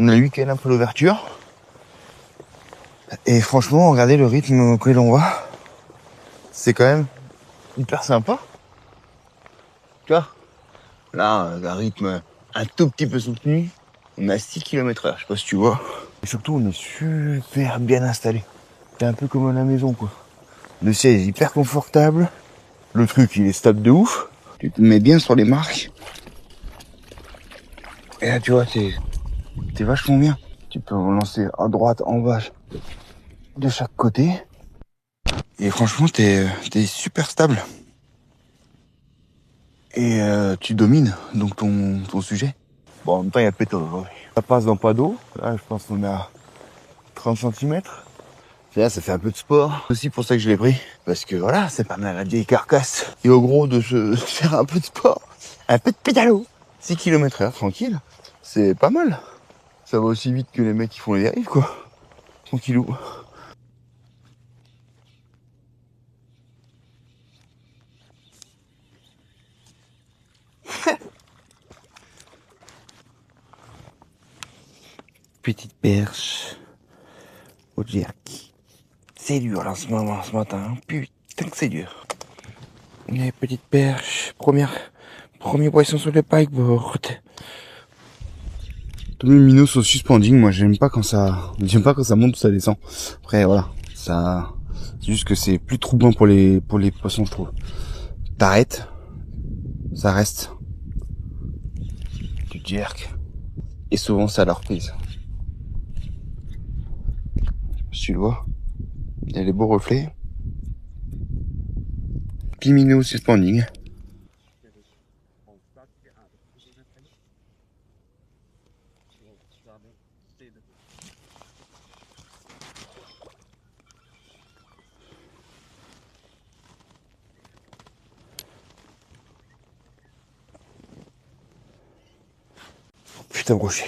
On a le week-end un peu l'ouverture. Et franchement, regardez le rythme auquel on va. C'est quand même hyper sympa. Tu vois, là, un rythme un tout petit peu soutenu. On a 6 km/h, je sais pas si tu vois. Et surtout, on est super bien installé. C'est un peu comme à la maison, quoi. Le siège est hyper confortable. Le truc, il est stable de ouf. Tu te mets bien sur les marques. Et là, tu vois, t'es vachement bien. Tu peux relancer à droite, en bas, de chaque côté. Et franchement, t'es super stable. Et tu domines donc ton sujet. Bon, en même temps, il y a pétole aujourd'hui. Ça passe dans pas d'eau. Là, je pense qu'on est à 30 cm. Là, ça fait un peu de sport. C'est aussi pour ça que je l'ai pris. Parce que voilà, c'est pas mal la vieille carcasse. Et au gros, de se faire un peu de sport. Un peu de pédalo. 6 km/h, tranquille. C'est pas mal. Ça va aussi vite que les mecs qui font les dérives, quoi. Tranquillou. Petite perche au jerk. C'est dur là en ce moment, ce matin. Putain que c'est dur. Les petites perches. Premier poisson sur le pikeboard. Tous mes minots sont suspending. Moi j'aime pas quand ça monte ou ça descend. Après voilà, ça, c'est juste que c'est plus troublant pour les poissons, je trouve. T'arrêtes, ça reste. Tu jerk. Et souvent c'est à la reprise. Si tu le vois, il y a les beaux reflets. Petit minot suspending. Putain brochet.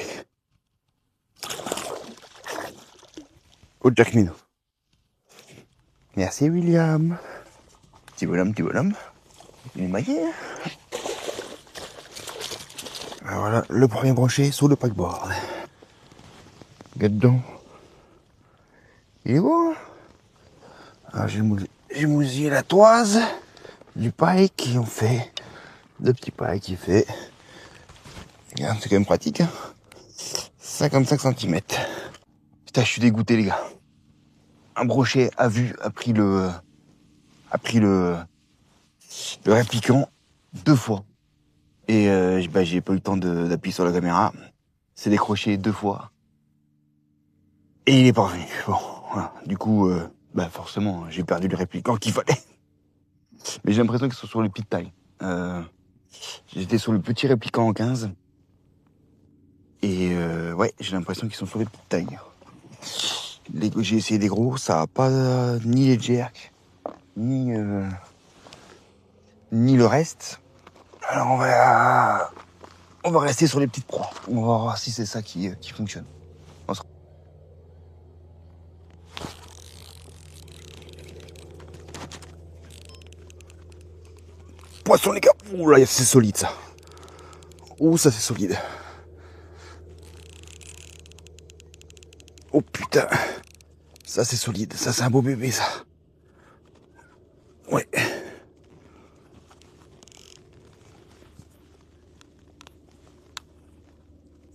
Au Jack Minot. Merci William. Petit bonhomme. Il est maillé. Voilà, le premier brochet sous le packboard. Regarde donc. Il est beau, hein. Alors j'ai mousillé la toise du pike et on fait 2 petits pikes qui fait. Regarde, c'est quand même pratique, hein. 55 cm. Putain, je suis dégoûté les gars. Un brochet à vue a pris le répliquant 2 fois. Et j'ai pas eu le temps d'appuyer sur la caméra. C'est décroché 2 fois. Et il est pas revenu. Bon, voilà. Du coup, forcément, j'ai perdu le répliquant qu'il fallait. Mais j'ai l'impression qu'ils sont sur les petites tailles. J'étais sur le petit répliquant en 15. Et ouais, j'ai l'impression qu'ils sont sur les petites tailles. J'ai essayé des gros, ça a pas ni les jerks, ni le reste. Alors on va rester sur les petites proies. On va voir si c'est ça qui fonctionne. Poisson les gars. Ouh là, c'est solide ça. Ouh, ça c'est solide. Oh putain. Ça c'est solide. Ça c'est un beau bébé ça. Ouais.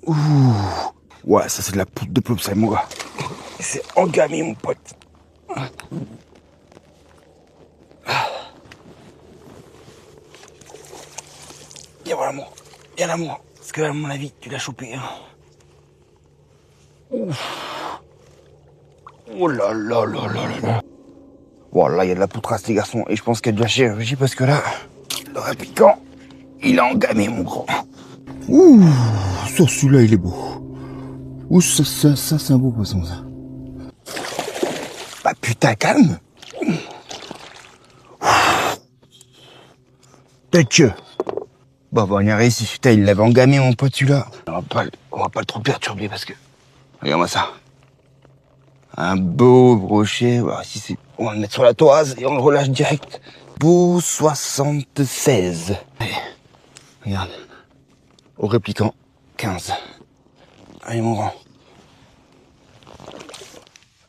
Ouh. Ouais, ça c'est de la poudre de plomb, ça mon gars. C'est engamé mon pote. Viens voir l'amour. Viens l'amour. Parce que à mon avis, tu l'as chopé. Hein. Ouf. Oh là là là là là. Bon, là, il y a de la poutrasse, les garçons. Et je pense qu'il y a de la chirurgie parce que là, le répliquant, il a engamé, mon grand. Ouh, sur celui-là, il est beau. Ouh, ça c'est un beau poisson, ça. Bah, putain, calme. Tête. Bon, on y a réussi. Putain, il l'avait engamé, mon pote, celui-là. On va pas le trop perturber parce que... Regarde-moi ça. Un beau brochet. Voilà, on va le mettre sur la toise et on le relâche direct. Beau 76. Allez, regarde. Au répliquant, 15. Allez, mon grand.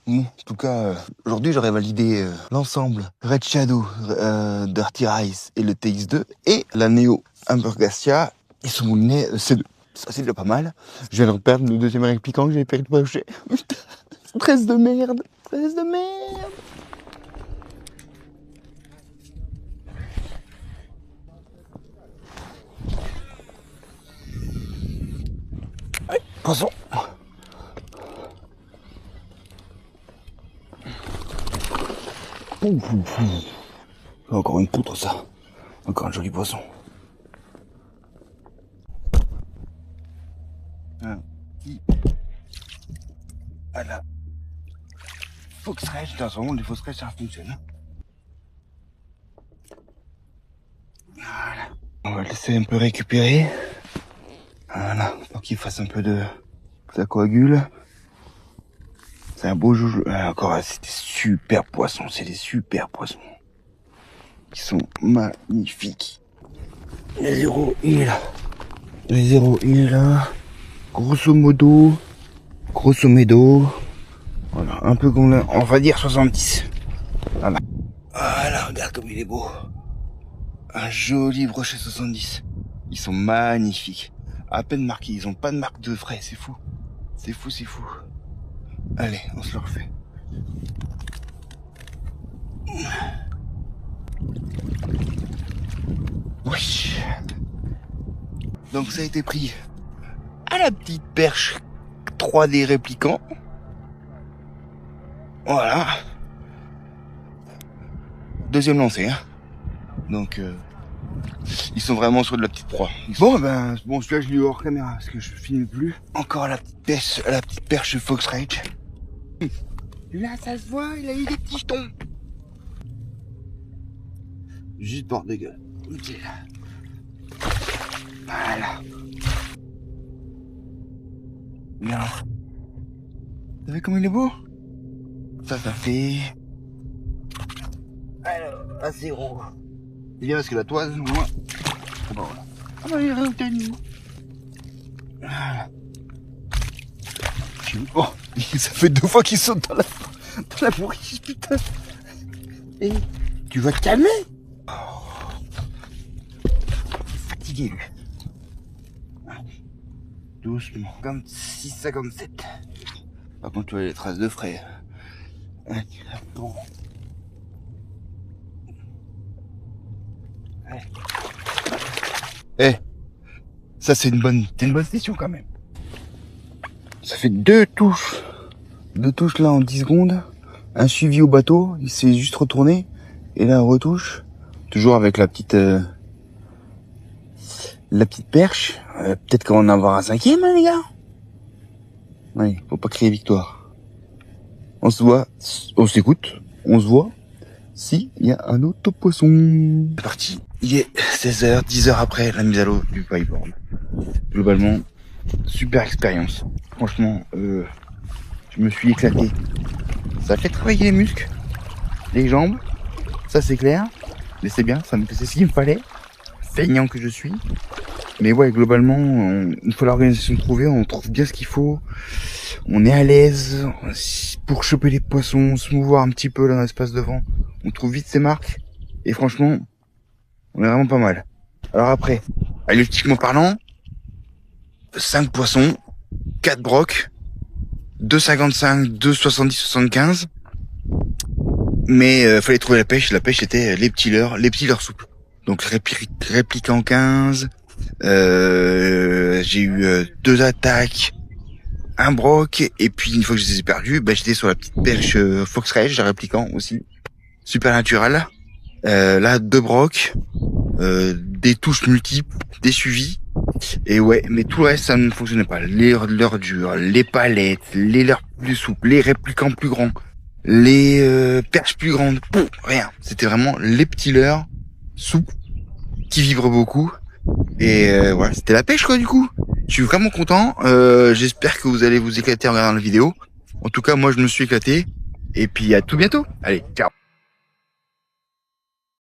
Bon, en tout cas, aujourd'hui j'aurais validé l'ensemble Red Shadow, Dirty Rice et le TX2 et la Neo Hamburgassia et son moulinet C2. Ça c'est déjà pas mal. Je viens de perdre le deuxième répliquant que j'avais perdu de pocher. 13 de merde. 13 de merde. Allez, passons. Encore une poutre, ça. Encore un joli poisson. Un petit. Voilà. Fox Rage. Dans ce moment, les Fox Rage, ça fonctionne. Voilà. On va le laisser un peu récupérer. Voilà. Pour qu'il fasse un peu de. Ça coagule. C'est un beau joujou. Encore, c'est des super poissons. C'est des super poissons. Ils sont magnifiques. Le zéro, il est là. Le zéro, il est là. Grosso modo. Voilà, un peu comme on va dire 70. Voilà. Voilà, regarde comme il est beau. Un joli brochet 70. Ils sont magnifiques. À peine marqués, ils ont pas de marque de frais, c'est fou. C'est fou, c'est fou. Allez, on se le refait. Oui. Donc ça a été pris à la petite perche 3D répliquant. Voilà. Deuxième lancée, hein. Donc ils sont vraiment sur de la petite proie. Bon celui-là je l'ai eu hors caméra parce que je filme plus. Encore la petite perche Fox Rage. Là ça se voit, il a eu des petits jetons. Juste bord de gueule. Nickel. Voilà. Bien. Vous savez comment il est beau? Ça fait... Alors, à 0. C'est bien parce que la toise, moi... Ah bah voilà. Ah bah il est retenu. Voilà. Oh, ça fait 2 fois qu'il saute dans la bourriche, putain. Et tu vas te calmer. Fatigué, lui. Doucement. 56, 57. Par contre, tu vois les traces de frais. Bon. Eh, ça c'est une bonne session quand même. Ça fait 2 touches. 2 touches là en 10 secondes. Un suivi au bateau, il s'est juste retourné. Et là, on retouche. Toujours avec la petite perche. Peut-être qu'on va en avoir un 5e, hein, les gars. Ouais, faut pas crier victoire. On se voit, on s'écoute, on se voit. Si, il y a un autre poisson. C'est parti. Il est 16h, 10h après la mise à l'eau du paddleboard. Globalement, super expérience. Franchement, je me suis éclaté. Ça fait travailler les muscles, les jambes, ça c'est clair. Mais c'est bien, c'est ce qu'il me fallait. Feignant que je suis. Mais ouais, globalement, une fois l'organisation trouvée, on trouve bien ce qu'il faut. On est à l'aise pour choper les poissons, se mouvoir un petit peu là dans l'espace devant. On trouve vite ses marques. Et franchement, on est vraiment pas mal. Alors après, halieustiquement parlant, 5 poissons, 4 brocs, 2,55, 2,70, 75. Mais fallait trouver la pêche. La pêche c'était les petits leurres souples. Donc répliquant 15. J'ai eu 2 attaques, un broc, et puis une fois que je les ai perdus, j'étais sur la petite perche Fox Rage, répliquant aussi, super naturel. Là 2 brocs, des touches multiples, des suivis, et ouais, mais tout le reste ça ne fonctionnait pas. Les leurres dures, les palettes, les leurres plus souples, les répliquants plus grands, les perches plus grandes, rien. C'était vraiment les petits leurres souples qui vibrent beaucoup. Et voilà, c'était la pêche quoi du coup. Je suis vraiment content. J'espère que vous allez vous éclater en regardant la vidéo. En tout cas, moi je me suis éclaté. Et puis à tout bientôt. Allez, ciao.